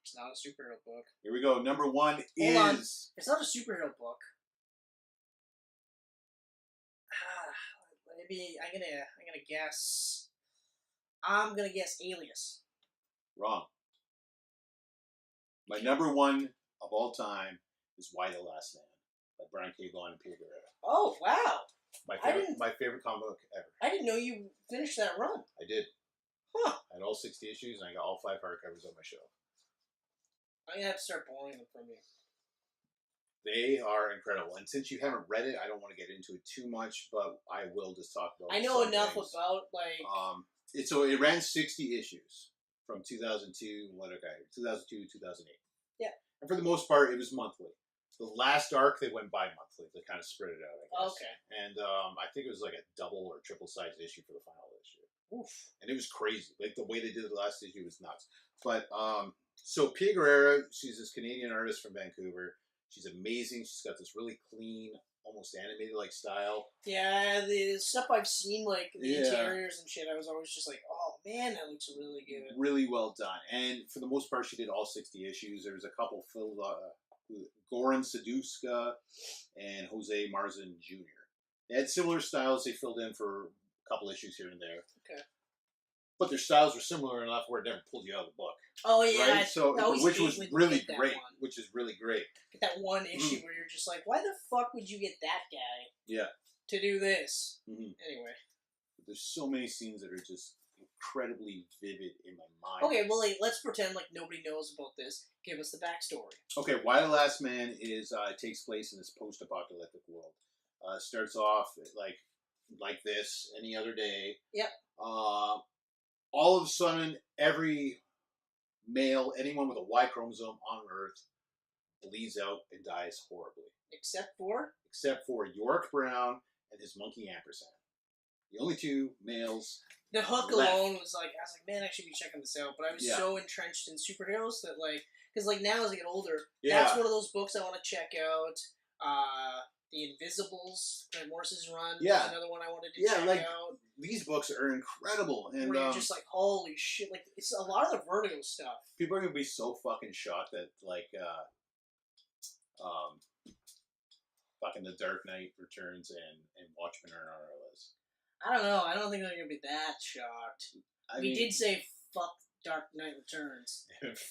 It's not a superhero book. Here we go. Number 1 Hold on. is... It's not a superhero book. Maybe I'm gonna guess. I'm gonna guess Alias. Wrong. My number 1 of all time is Why the Last Man by Brian K. Vaughan and Pia Guerra. Oh wow! My favorite comic book ever. I didn't know you finished that run. I did. Huh. I had all 60 issues, and I got all 5 hardcovers on my shelf. I'm gonna have to start borrowing them from you. They are incredible, and since you haven't read it, I don't want to get into it too much, but I will just talk about. I know enough about It ran 60 issues from 2002. 2002 to 2008. Yeah. And for the most part, it was monthly. The last arc they went bi-monthly. They kind of spread it out, I guess. Okay. And I think it was like a double or triple sized issue for the final issue. Oof. And it was crazy. Like the way they did the last issue was nuts. But so Pia Guerra, she's this Canadian artist from Vancouver. She's amazing. She's got this really clean, almost animated-like style. Yeah, the stuff I've seen, like the interiors and shit, I was always just like, oh man, that looks really good. Really well done. And for the most part, she did all 60 issues. There was a couple filled Goran Saduska and Jose Marzan Jr. They had similar styles. They filled in for a couple issues here and there. Okay. But their styles were similar enough where it never pulled you out of the book. Oh yeah, right? So which was really great. Which is really great. Get that one issue where you're just like, why the fuck would you get that guy? Yeah. To do this. Anyway. There's so many scenes that are just incredibly vivid in my mind. Okay, well, let's pretend like nobody knows about this. Give us the backstory. Okay, Why the Last Man is takes place in this post-apocalyptic world. Starts off like this any other day. Yep. All of a sudden, every male, anyone with a Y chromosome on Earth, bleeds out and dies horribly. Except for Yorick Brown and his monkey Ampersand. The only 2 males. The hook alone was like, I was like, man, I should be checking this out. But I was so entrenched in superheroes that because now as I get older, that's one of those books I want to check out. The Invisibles, Grant Morris's run. Yeah. Was another one I wanted to check out. These books are incredible. And where you're just like, holy shit. Like, it's a lot of the Vertigo stuff. People are going to be so fucking shocked that, fucking The Dark Knight Returns and Watchmen are on our list. I don't know. I don't think they're going to be that shocked. We did say fuck Dark Knight Returns.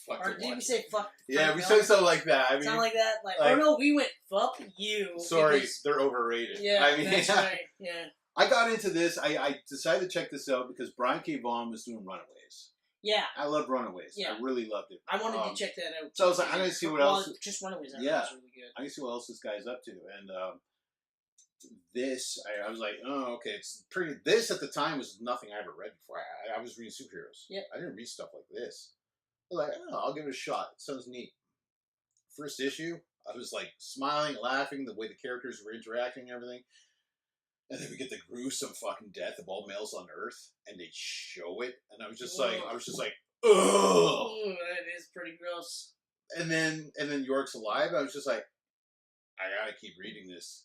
Or did we say fuck? Yeah, we said something like that. Sound like that? Oh no, we went fuck you. Sorry, they're overrated. Yeah, that's right. Yeah. I got into this. I decided to check this out because Brian K. Vaughan was doing Runaways. Yeah. I love Runaways. Yeah. I really loved it. I wanted to check that out. So I was like, I'm going to see what else. Just Runaways. Was really good. I'm going to see what else this guy's up to. And this, I was like, oh, okay. It's pretty. This at the time was nothing I ever read before. I was reading superheroes. Yeah. I didn't read stuff like this. I was like, oh, I'll give it a shot. It sounds neat. First issue, I was like smiling, laughing, the way the characters were interacting and everything. And then we get the gruesome fucking death of all males on Earth, and they show it, and I was just like, ugh. Ooh, that is pretty gross. And then Yorick's alive. I was just like, I gotta keep reading this.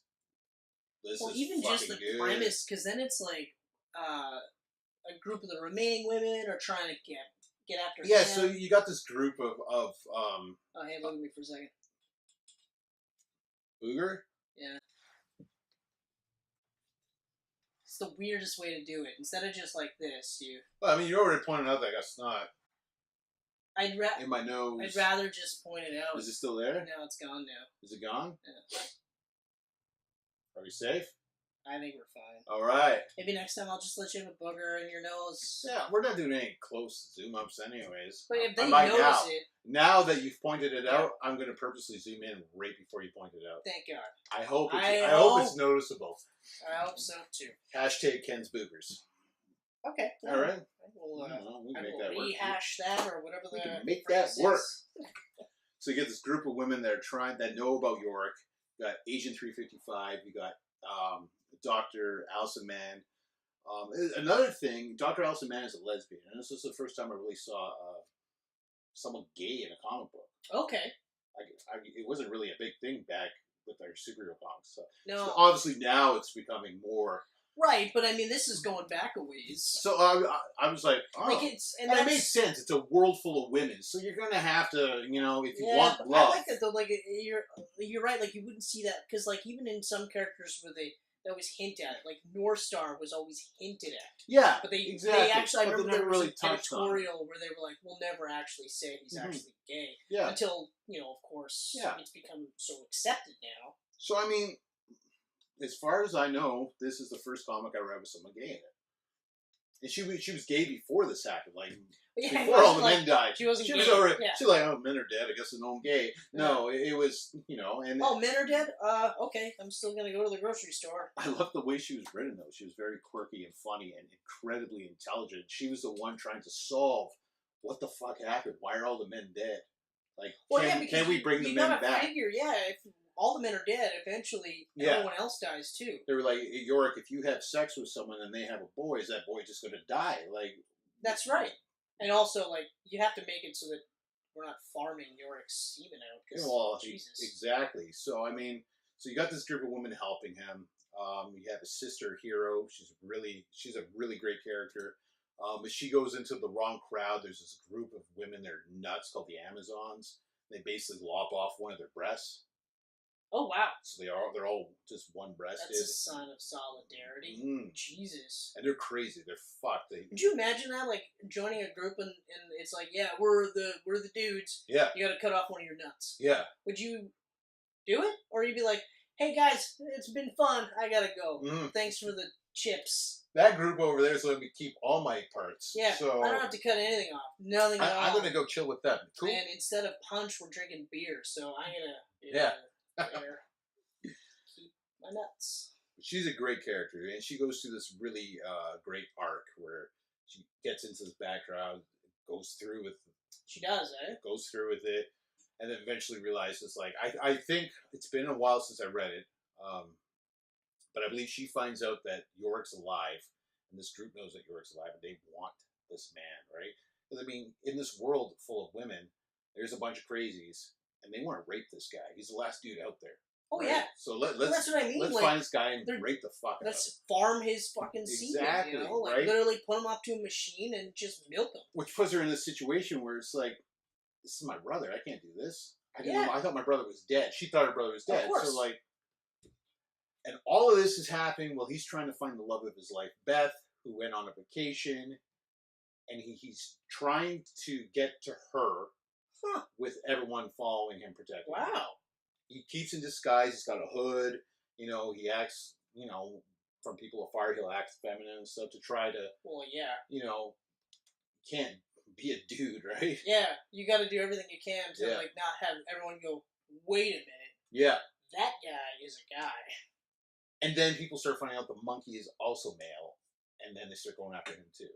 This is even just the premise, because then it's like a group of the remaining women are trying to get after. Yeah, him. so you got this group of Oh, hey, look at me for a second. Booger? Yeah. It's the weirdest way to do it. Instead of just like this, Well, I mean, you already pointed out that I got snot. In my nose. I'd rather just point it out. Is it still there? No, it's gone now. Is it gone? Yeah. Are we safe? I think we're fine. All right. Maybe next time I'll just let you have a booger in your nose. Yeah, we're not doing any close zoom ups anyways. But if they notice it... Now that you've pointed it out, I'm going to purposely zoom in right before you point it out. Thank God. I hope it's noticeable. I hope so too. Hashtag Ken's Boogers. Okay. All right. We can make that rehash that or whatever we can make that work. So you get this group of women that know about Yorick. You got Agent 355. You got Dr. Allison Mann. Another thing, Dr. Allison Mann is a lesbian, and this was the first time I really saw someone gay in a comic book. Okay. It wasn't really a big thing back with our superhero comics. So, no. So obviously now it's becoming more Right, but I mean, this is going back a ways. So I was like, oh. Like it's, and it makes sense. It's a world full of women, so you're gonna have to, you know, if you want love. I like that though. Like you're right. Like you wouldn't see that because like even in some characters where they always hint at it. Like North Star was always hinted at. Yeah, but they exactly. I remember there was really an editorial where they were like, "We'll never actually say he's actually gay." Yeah. Until of course, it's become so accepted now. So I mean, as far as I know, this is the first comic I read with someone gay in it. And she was gay before this happened, like before all the men died. She wasn't. She gay. was already. She's like, oh, men are dead. I guess I'm gay. No, it was and oh, men are dead. Okay, I'm still gonna go to the grocery store. I love the way she was written though. She was very quirky and funny and incredibly intelligent. She was the one trying to solve what the fuck happened. Why are all the men dead? Like, can we bring the men back? Figure, if all the men are dead, eventually everyone else dies too. They were like, Yorick, if you have sex with someone and they have a boy, is that boy just going to die? Like, that's right. And also, like, you have to make it so that we're not farming Yorick's semen out. Well, Jesus. Exactly. So, I mean, you got this group of women helping him. You have a sister hero. She's a really great character. But she goes into the wrong crowd. There's this group of women. They're nuts called the Amazons. They basically lop off one of their breasts. Oh wow! So they're all just one breasted. That's a sign of solidarity. Jesus. And they're crazy. They're fucked. Could you imagine that? Like joining a group and it's like, yeah, we're the dudes. Yeah. You got to cut off one of your nuts. Yeah. Would you do it, or you'd be like, hey guys, it's been fun. I gotta go. Thanks for the chips. That group over there is letting me keep all my parts. Yeah. So I don't have to cut anything off. Nothing at all. I'm gonna go chill with them. Cool. And instead of punch, we're drinking beer. So I'm gonna. Keep my nuts. She's a great character, and she goes through this really great arc where she gets into this background, goes through with. She does, eh? Goes through with it, and then eventually realizes, like, I think it's been a while since I read it, but I believe she finds out that Yorick's alive, and this group knows that Yorick's alive, and they want this man, right? Because I mean, in this world full of women, there's a bunch of crazies. And they want to rape this guy. He's the last dude out there. Oh, right? yeah. So let's that's what I mean. Let's find this guy and rape the fuck out of him. Let's farm his fucking semen, Like, right? Literally put him up to a machine and just milk him. Which puts her in a situation where it's like, this is my brother. I can't do this. I thought my brother was dead. She thought her brother was dead. Of course. So, like, and all of this is happening while he's trying to find the love of his life, Beth, who went on a vacation. And he's trying to get to her. With everyone following him, protecting him. Wow. He keeps in disguise. He's got a hood. He acts, from people afar, he'll act feminine and stuff to try to... Well, yeah. Can't be a dude, right? Yeah. You got to do everything you can to, like, not have everyone go, wait a minute. Yeah. That guy is a guy. And then people start finding out the monkey is also male. And then they start going after him, too.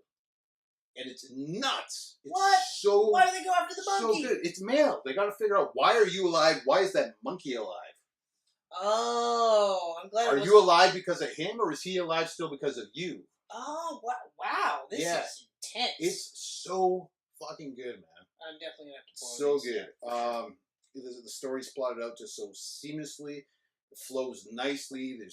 And it's nuts. It's what? So why do they go after the monkey? So good. It's male. They got to figure out, why are you alive? Why is that monkey alive? Oh, I'm glad. Are you alive because of him, or is he alive still because of you? Oh, wow. This is intense. It's so fucking good, man. I'm definitely going to have to So good. The story's plotted out just so seamlessly. It flows nicely. You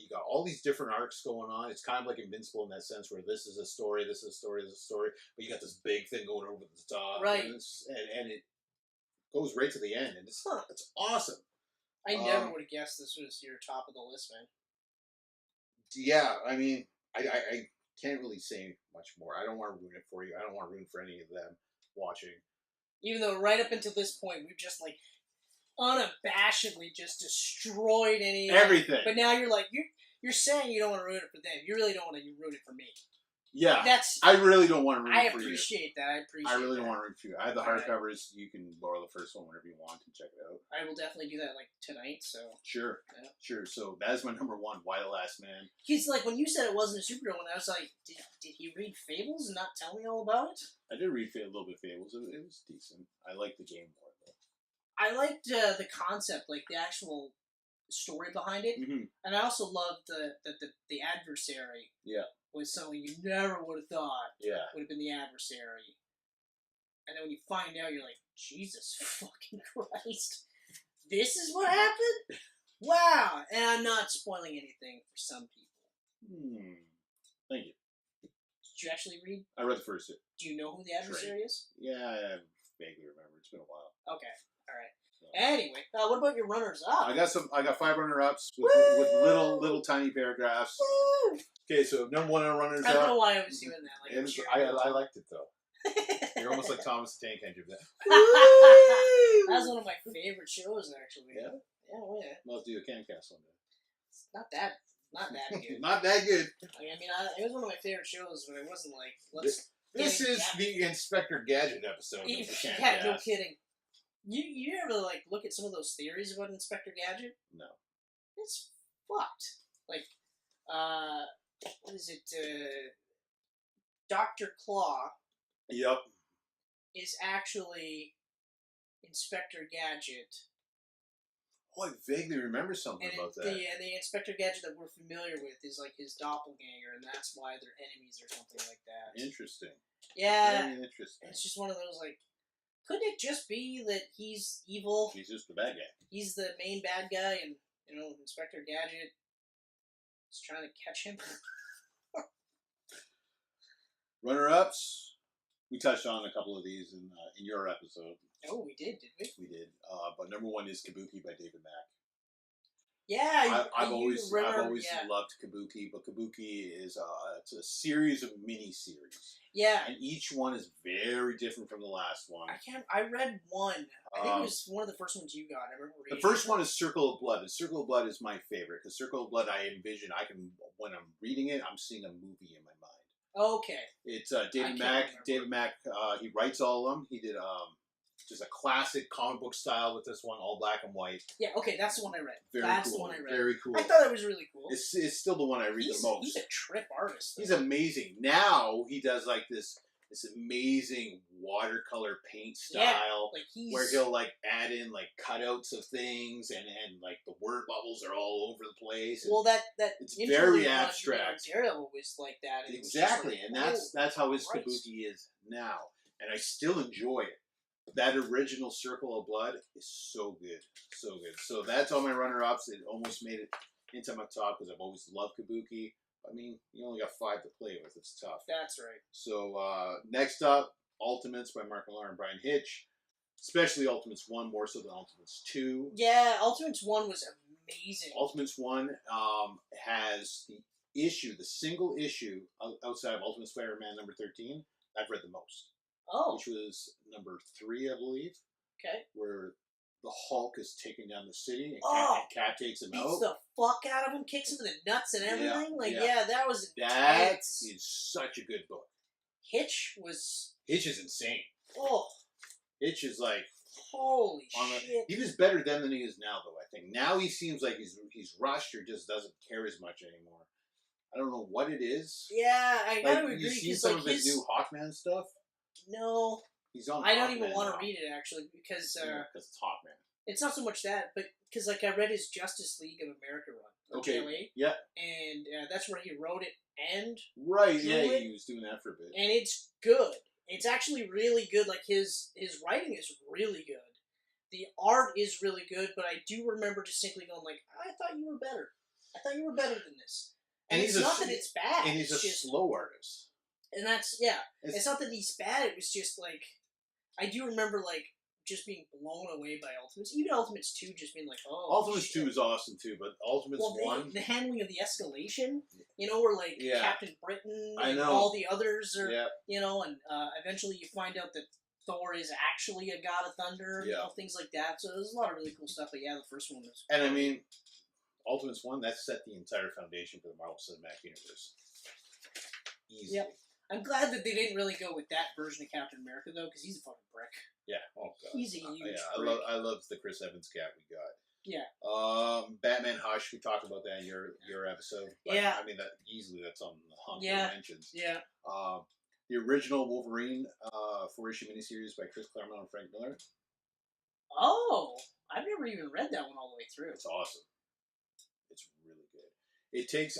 got all these different arcs going on. It's kind of like Invincible in that sense, where this is a story, this is a story, this is a story, but you got this big thing going over the top, right? And it goes right to the end, and it's awesome. I never would have guessed this was your top of the list, man. Yeah, I mean, I can't really say much more. I don't want to ruin it for you. I don't want to ruin it for any of them watching. Even though right up until this point, we've just like unabashedly just destroyed everything. But now you're like you're saying you don't want to ruin it for them. You really don't want to ruin it for me. Yeah, I really don't want to ruin it for you. I appreciate that. I really don't want to ruin it for you. I have the hardcovers. You can borrow the first one whenever you want and check it out. I will definitely do that like tonight. So sure. So that is my number one. Why the Last Man? He's like, when you said it wasn't a superhero one, I was like, did he read Fables and not tell me all about it? I did read a little bit of Fables. It was decent. I liked the game more though. I liked the concept, like the actual story behind it, and I also loved the adversary. Yeah. Was someone you never would have thought would have been the adversary. And then when you find out, you're like, Jesus fucking Christ. This is what happened? Wow. And I'm not spoiling anything for some people. Thank you. Did you actually read? I read the first two. Do you know who the adversary is? Yeah, I vaguely remember. It's been a while. Okay. All right. So. Anyway, what about your runners-up? I got 5 runner-ups with little tiny paragraphs. Woo! Okay, so number 1 on runners-up. I don't know why I was doing that. Like, I liked it, though. You're almost like Thomas the Tank Engine. That was one of my favorite shows, actually. Yeah? Yeah, well, yeah. Let's do a Camcast one day. Not that good. Not that good. It was one of my favorite shows, but it wasn't like, This is the Inspector Gadget episode of the Camcast. Yeah, no kidding. You ever, like, look at some of those theories about Inspector Gadget? No. It's fucked. Like, what is it, Dr. Claw. Yep. Is actually Inspector Gadget. Oh, I vaguely remember something about that. The Inspector Gadget that we're familiar with is like his doppelganger, and that's why they're enemies or something like that. Interesting. Yeah. Very interesting. It's just one of those, like, couldn't it just be that he's evil? He's just the bad guy. He's the main bad guy, and, Inspector Gadget is trying to catch him. Runner-ups. We touched on a couple of these in your episode. Oh, we did we? We did. But number 1 is Kabuki by David Mack. Yeah, I've always loved Kabuki, but Kabuki is it's a series of mini-series. Yeah. And each one is very different from the last one. I read one. I think it was one of the first ones you got. I remember reading. The first one is Circle of Blood. And Circle of Blood is my favorite, because Circle of Blood, I envision, when I'm reading it, I'm seeing a movie in my mind. Okay. It's David Mack. David Mack, he writes all of them. He did just a classic comic book style with this one, all black and white. Yeah, okay, that's the one I read. That's the one I read. Very cool. I thought it was really cool. It's still the one I read the most. He's a trip artist, though. He's amazing. Now he does like this amazing watercolor paint style, where he'll like add in like cutouts of things and like the word bubbles are all over the place. Well, it's very abstract. Ontario was like that. And exactly, and that's how his Kabuki is now, and I still enjoy it. That original Circle of Blood is so good, so good. So that's all my runner-ups. It almost made it into my top because I've always loved Kabuki. I mean, you only got 5 to play with. It's tough. That's right. So next up, Ultimates by Mark Millar and Brian Hitch. Especially Ultimates 1 more so than Ultimates 2. Yeah, Ultimates 1 was amazing. Ultimates 1 has the single issue outside of Ultimate Spider-Man number 13 I've read the most. Oh. Which was number 3, I believe. Okay. Where the Hulk is taking down the city and Cap takes him out. Beats the fuck out of him, kicks him in the nuts and everything. That was That is such a good book. Hitch is insane. Oh. Hitch is like... Holy shit. He was better then than he is now, though, I think. Now he seems like he's rushed or just doesn't care as much anymore. I don't know what it is. Yeah, I gotta agree. You see some of his new Hawkman stuff? No. He's on I don't even want to read it, actually, because it's Hawkman. It's not so much that, but because I read his Justice League of America run. Okay. JLA, yeah. And that's where he wrote it and right. Yeah, he was doing that for a bit. And it's good. It's actually really good. Like his writing is really good. The art is really good, but I do remember distinctly going like, I thought you were better. I thought you were better than this. And it's not that it's bad. And he's just slow artist. And that's it's not that he's bad. It was just like I do remember like just being blown away by Ultimates. Even Ultimates 2 just being like, oh, Ultimates 2 is awesome too, but Ultimates 1... The handling of the escalation, where like Captain Britain and all the others are, and eventually you find out that Thor is actually a god of thunder, things like that. So there's a lot of really cool stuff, but the first one was... And I mean, Ultimates 1, that set the entire foundation for the Marvel Cinematic Universe. Easy. Yep. I'm glad that they didn't really go with that version of Captain America, though, because he's a fucking brick. Yeah. Oh, God. He's a huge brick. I love the Chris Evans Cap we got. Yeah. Batman Hush, we talked about that in your episode. But, I mean, that's on the hunk of mentions. Yeah. The original Wolverine 4-issue miniseries by Chris Claremont and Frank Miller. Oh! I've never even read that one all the way through. It's awesome. It's really good. It takes,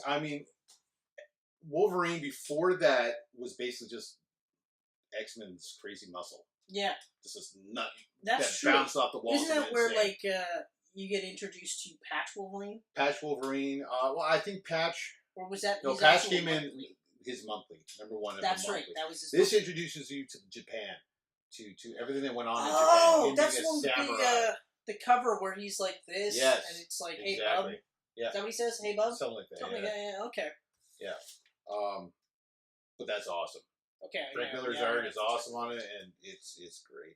Wolverine before that was basically just X-Men's crazy muscle. Yeah. This is nut. That's true. Bounced off the walls. Isn't that where you get introduced to Patch Wolverine? Patch Wolverine. Well, I think Patch. Or was that No, his Patch actual came in monthly? his monthly, number one. That's monthly. right. That was his. This introduces you to Japan, to everything that went on in Japan. Oh, Him that's being a one with samurai. the cover where he's like this, Yes, and it's like, exactly. "Hey, bub." Yeah. Is that what he says? "Hey, bub." Something like that. Something like that. Yeah. Okay. Yeah. But that's awesome. Okay. Frank yeah, Miller's yeah, art yeah, is awesome on it, and it's great.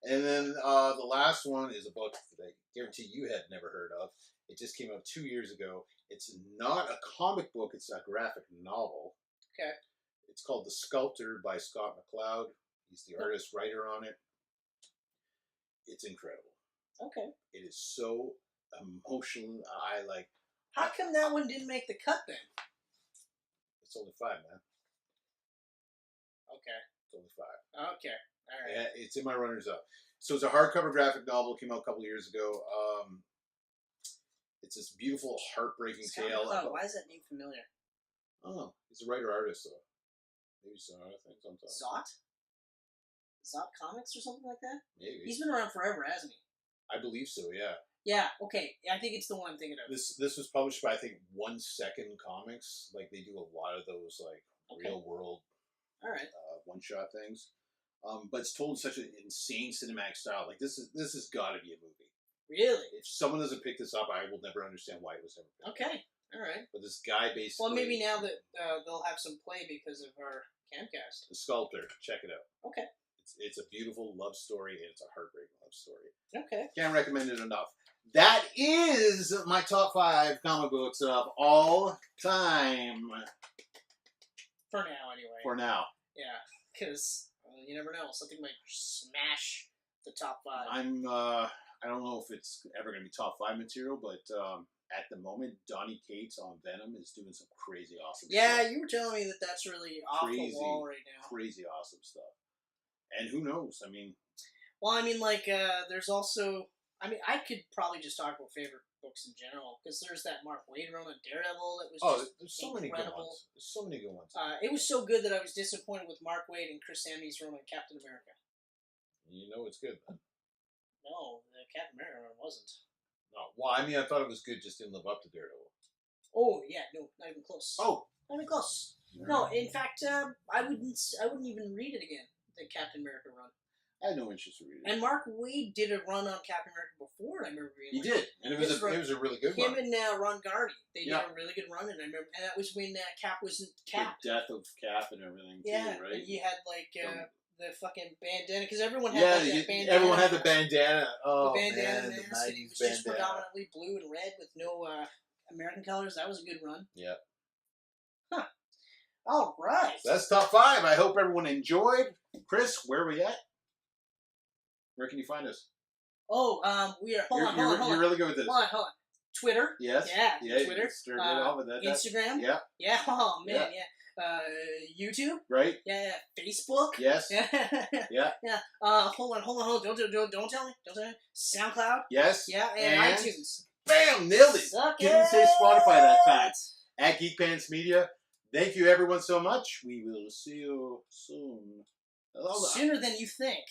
And then the last one is a book that I guarantee you had never heard of. It just came out 2 years ago. It's not a comic book; it's a graphic novel. Okay. It's called The Sculptor by Scott McCloud. He's the artist writer on it. It's incredible. Okay. It is so emotional. I like. How come that one didn't make the cut then? It's only 5, man. Okay. It's only 5. Okay. All right. Yeah, it's in my runners up. So it's a hardcover graphic novel. Came out a couple years ago. It's this beautiful, heartbreaking tale. Why is that name familiar? Oh, he's a writer-artist, though. Maybe some other things sometimes. Zot Comics or something like that? Maybe. He's been around forever, hasn't he? I believe so, yeah. Yeah, okay. I think it's the one I'm thinking of. This was published by, I think, 1 Second Comics. Like, they do a lot of those, like, real-world one-shot things. But it's told in such an insane cinematic style. Like, this has got to be a movie. Really? If someone doesn't pick this up, I will never understand why it was never picked up. Okay. All right. But this guy basically... Well, maybe now that they'll have some play because of our Camcast. The Sculptor. Check it out. Okay. It's a beautiful love story, and it's a heartbreaking love story. Okay. Can't recommend it enough. That is my top 5 comic books of all time. For now, anyway. For now. Yeah, because you never know. Something might smash the top 5. I don't know if it's ever going to be top 5 material, but at the moment, Donny Cates on Venom is doing some crazy awesome stuff. Yeah, you were telling me that that's really off the wall right now. Crazy awesome stuff. And who knows? I mean... Well, I mean, like, there's also... I mean, I could probably just talk about favorite books in general, because there's that Mark Waid run on Daredevil that was there's so many good ones. There's so many good ones. It was so good that I was disappointed with Mark Waid and Chris Samnee's run on Captain America. You know it's good, then. No, the Captain America run wasn't. No, well, I mean, I thought it was good, just didn't live up to Daredevil. Oh, yeah, no, not even close. Oh! Not even close. No, in fact, I wouldn't even read it again, the Captain America run. I had no interest in reading it. And Mark Waid did a run on Captain America before, and I remember reading He did, and it was a really good run. run. Him and Ron Garney, they did a really good run, and I remember, and that was when Cap wasn't Cap. The death of Cap and everything, too, right? And you had, like, the fucking bandana, because everyone had that bandana. Everyone had the bandana. Oh, the bandana man, mask, and it was just predominantly blue and red with no American colors. That was a good run. Yeah. Huh. All right. So that's top 5. I hope everyone enjoyed. Chris, where are we at? Where can you find us? Oh, we are. Hold on. You're really good with this. Hold on. Twitter. Yes. Yeah. Twitter. Instagram. Yeah. Yeah. Oh man. Yeah. YouTube. Right. Yeah. Facebook. Yes. Yeah. Yeah. Yeah. Hold on. Don't tell me. SoundCloud. Yes. Yeah. And iTunes. Bam! Nailed it. Didn't say Spotify that time. At Geek Pants Media. Thank you, everyone, so much. We will see you soon. Sooner than you think.